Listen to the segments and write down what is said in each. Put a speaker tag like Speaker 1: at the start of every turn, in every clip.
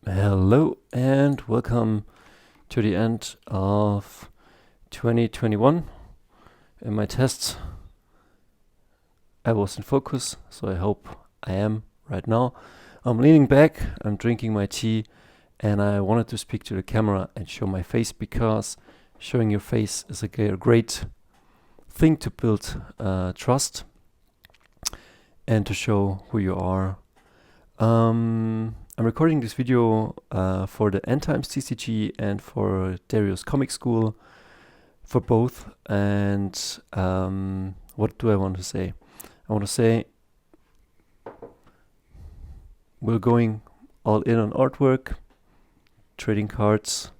Speaker 1: Hello and welcome to the end of 2021. In my tests, I was in focus, so I hope I am right now. I'm leaning back, I'm drinking my tea, and I wanted to speak to the camera and show my face because showing your face is a great thing to build trust and to show who you are. I'm recording this video for the Endtimes TCG and for Dario's Comic School, for both. And what do I want to say? I want to say we're going all in on artwork, trading cards,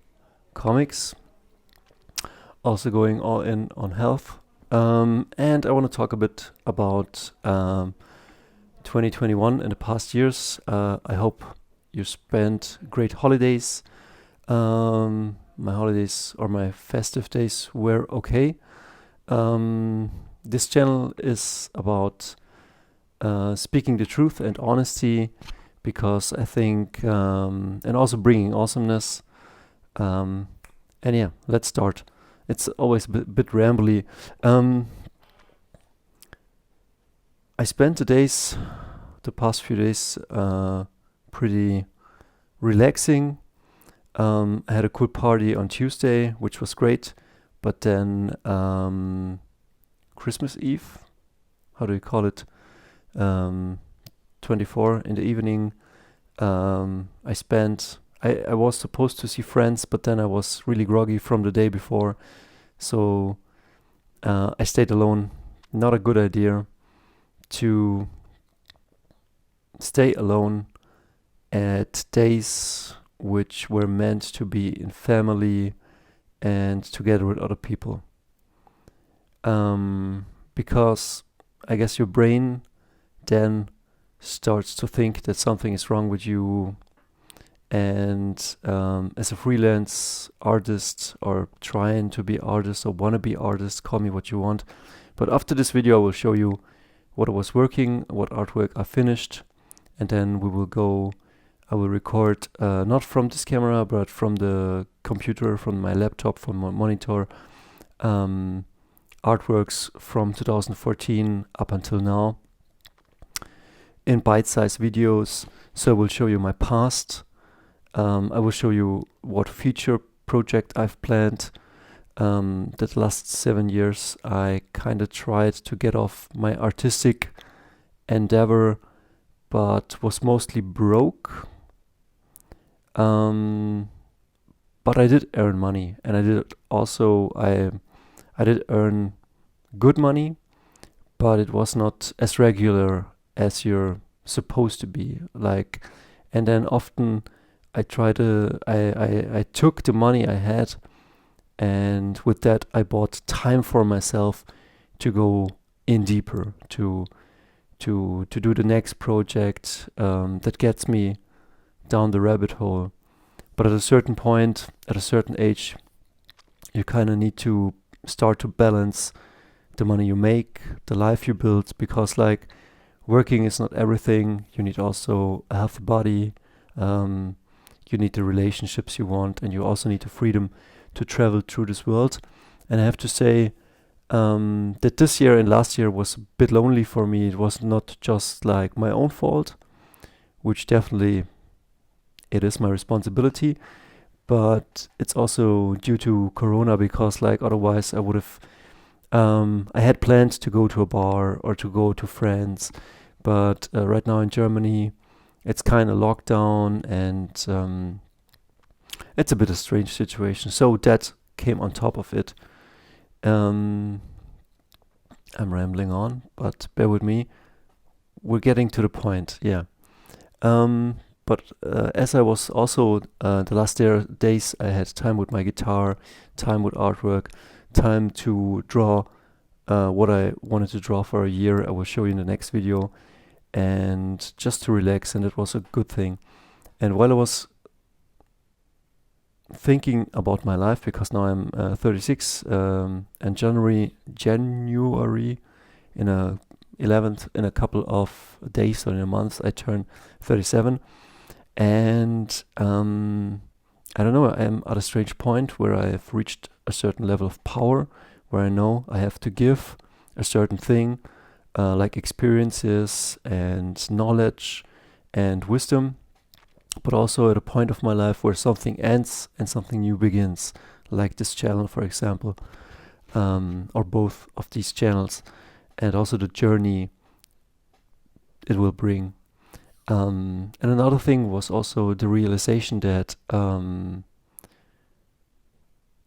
Speaker 1: comics, also going all in on health. And I want to talk a bit about 2021 and the past years. I hope you spent great holidays. My holidays or my festive days were okay. This channel is about speaking the truth and honesty, because I think, and also bringing awesomeness. And yeah, let's start. It's always a bit rambly. I spent the past few days, pretty relaxing. I had a cool party on Tuesday, which was great. But then Christmas Eve, how do you call it? 24 in the evening. I was supposed to see friends, but then I was really groggy from the day before. So I stayed alone. Not a good idea to stay alone at days which were meant to be in family and together with other people. Because I guess your brain then starts to think that something is wrong with you. And as a freelance artist, or trying to be artist or wanna be artist, call me what you want. But after this video, I will show you what was working, what artwork I finished, and then I will record not from this camera, but from the computer, from my laptop, from my monitor, artworks from 2014 up until now in bite-sized videos. So I will show you my past. I will show you what future project I've planned. That last 7 years, I kind of tried to get off my artistic endeavor, but was mostly broke. But I did earn money, and I did earn good money, but it was not as regular as you're supposed to be. And then often I took the money I had, and with that I bought time for myself to go in deeper, to do the next project that gets me down the rabbit hole. But at a certain point, at a certain age, you kind of need to start to balance the money you make, the life you build, because working is not everything. You need also a healthy body. You need the relationships you want, and you also need the freedom to travel through this world. And I have to say that this year and last year was a bit lonely for me. It was not just my own fault, which definitely it is my responsibility, but it's also due to Corona, because otherwise I would have I had planned to go to a bar or to go to friends, but right now in Germany it's kind of locked down, and it's a bit of a strange situation. So that came on top of it. I'm rambling on, but bear with me. We're getting to the point, yeah. But as I was also the last days, I had time with my guitar, time with artwork, time to draw what I wanted to draw for a year. I will show you in the next video, and just to relax, and it was a good thing. And while I was thinking about my life, because now I'm 36, and January in a couple of days or in a month I turn 37, And I don't know, I'm at a strange point where I have reached a certain level of power, where I know I have to give a certain thing, like experiences and knowledge and wisdom, but also at a point of my life where something ends and something new begins, like this channel, for example, or both of these channels, and also the journey it will bring. And another thing was also the realization that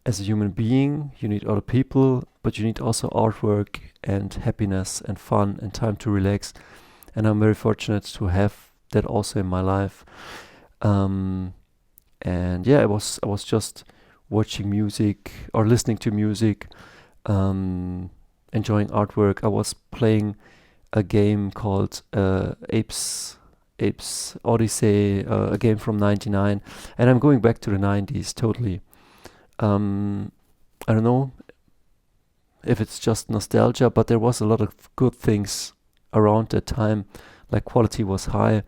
Speaker 1: as a human being, you need other people, but you need also artwork and happiness and fun and time to relax. And I'm very fortunate to have that also in my life. And yeah, I was just watching music or listening to music, enjoying artwork. I was playing a game called Apes Odyssey, a game from '99, and I'm going back to the '90s totally. I don't know if it's just nostalgia, but there was a lot of good things around that time. Like quality was high,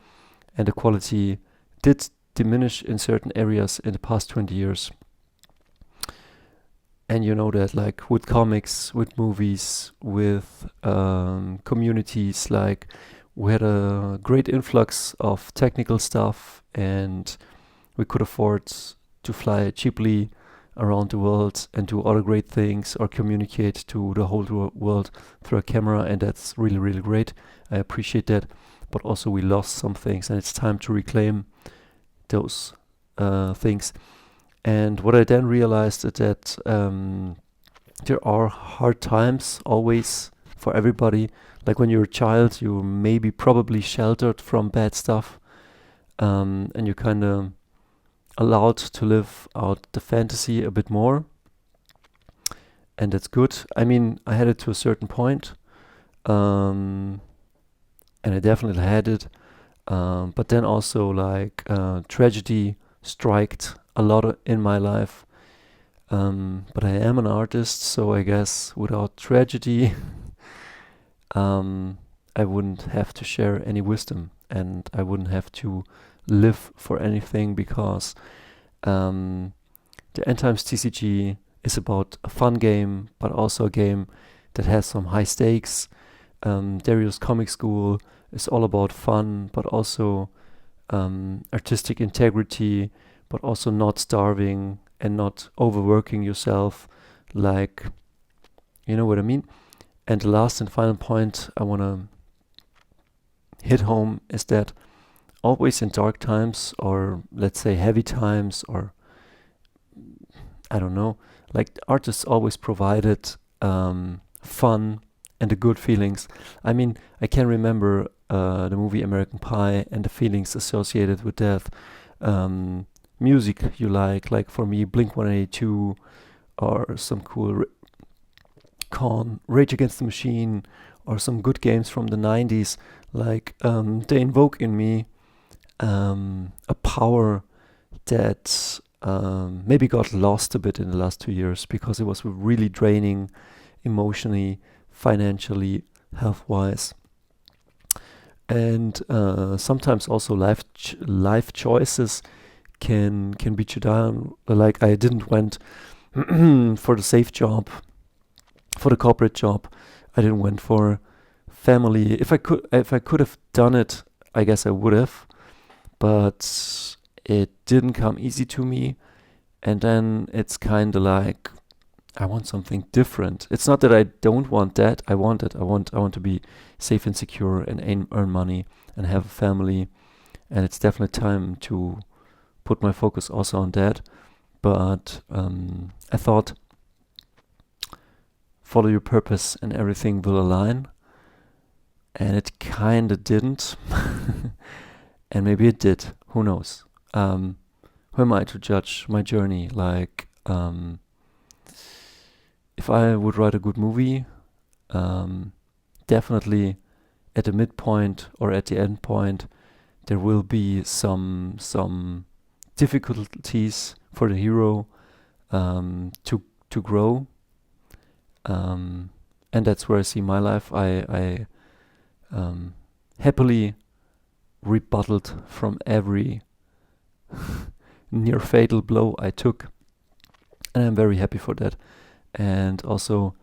Speaker 1: and the quality did diminish in certain areas in the past 20 years. And you know that, like with comics, with movies, with communities, like we had a great influx of technical stuff, and we could afford to fly cheaply around the world and do other great things or communicate to the whole world through a camera, and that's really, really great. I appreciate that. But also we lost some things, and it's time to reclaim those things. And what I then realized is that there are hard times always for everybody. Like when you're a child, you're maybe probably sheltered from bad stuff, and you're kind of allowed to live out the fantasy a bit more, and that's good. I mean, I had it to a certain point, and I definitely had it, but then also like tragedy striked a lot in my life. But I am an artist, so I guess without tragedy, I wouldn't have to share any wisdom, and I wouldn't have to live for anything, because the Endtimes TCG is about a fun game, but also a game that has some high stakes. Darius Comic School is all about fun, but also artistic integrity, but also not starving and not overworking yourself, like, you know what I mean? And the last and final point I want to hit home is that always in dark times, or let's say heavy times, or I don't know, like artists always provided fun and the good feelings. I mean, I can remember the movie American Pie and the feelings associated with that. Music you like for me, Blink 182, or some cool Rage Against the Machine, or some good games from the 90s, like they invoke in me a power that maybe got lost a bit in the last 2 years, because it was really draining emotionally, financially, health-wise. And sometimes also life choices can beat you down. Like I didn't went for the safe job, for the corporate job. I didn't went for family. If I could have done it, I guess I would have. But it didn't come easy to me. And then it's kind of like I want something different. It's not that I don't want that. I want it. I want to be safe and secure and earn money and have a family. And it's definitely time to put my focus also on that. But I thought, follow your purpose and everything will align. And it kind of didn't. And maybe it did. Who knows? Who am I to judge my journey? Like, if I would write a good movie, definitely at the midpoint or at the end point, there will be some difficulties for the hero to grow, and that's where I see my life. I happily rebutted from every near fatal blow I took, and I'm very happy for that. And also,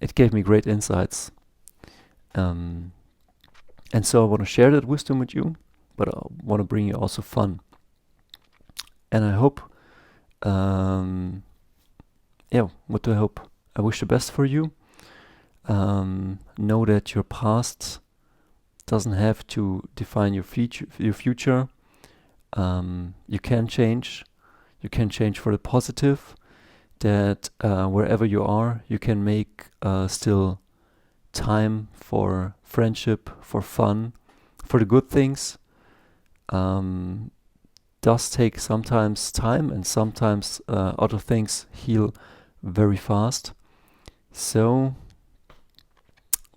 Speaker 1: it gave me great insights. And so I want to share that wisdom with you, but I want to bring you also fun. And I hope, what do I hope? I wish the best for you. Know that your past doesn't have to define your future. You can change. You can change for the positive. That wherever you are, you can make still time for friendship, for fun, for the good things. Does take sometimes time, and sometimes other things heal very fast. So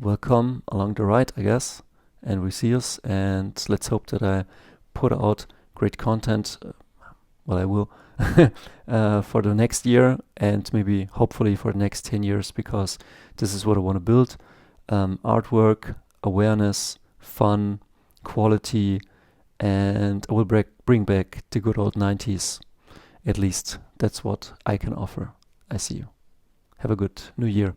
Speaker 1: welcome along the ride, I guess, and we see us, and let's hope that I put out great content. Well, I will for the next year, and maybe hopefully for the next 10 years, because this is what I want to build. Artwork, awareness, fun, quality, and I will bring back the good old 90s. At least that's what I can offer. I see you. Have a good new year.